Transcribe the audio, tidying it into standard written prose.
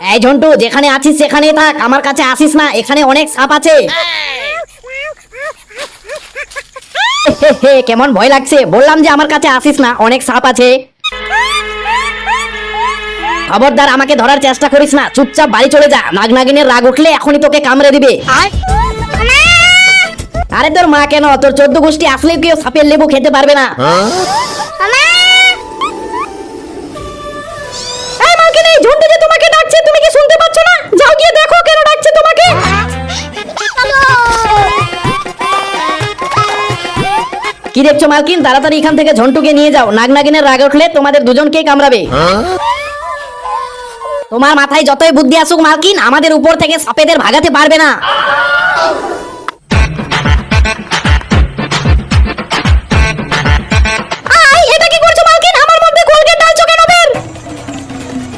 এই ঝন্টু, যেখানে আছিস সেখানেই থাক, আমার কাছে আসিস না, এখানে অনেক সাপ আছে। কেমন ভয় লাগছে, বললাম যে আমার কাছে আসিস না, অনেক সাপ আছে। খবরদার আমাকে ধরার চেষ্টা করিস না, চুপচাপ বাড়ি চলে যা, নাগনাগিনের রাগ উঠলে এখনই তোকে কামড়ে দিবে। আরে তোর মা কেন, তোর 14 গোষ্ঠী আসলেও কেউ সাপের লেবু খেতে পারবে না। এই মালকিনি, ঝন্টু যে তোমাকে ডাকছে, তুমি কি শুনতে পাচ্ছ না? যাও গিয়ে দেখো কেন ডাকছে তোমাকে। কি দেখছো মালকিন, তাড়াতাড়ি এখান থেকে ঝন্টুকে নিয়ে যাও, নাগনাগিনের রাগ উঠলে তোমাদের দুজনকেই কামড়াবে। তোমার মাথায় যতই বুদ্ধি আসুক মালকিন, আমাদের উপর থেকে সাপেদের ভাগাতে পারবে না।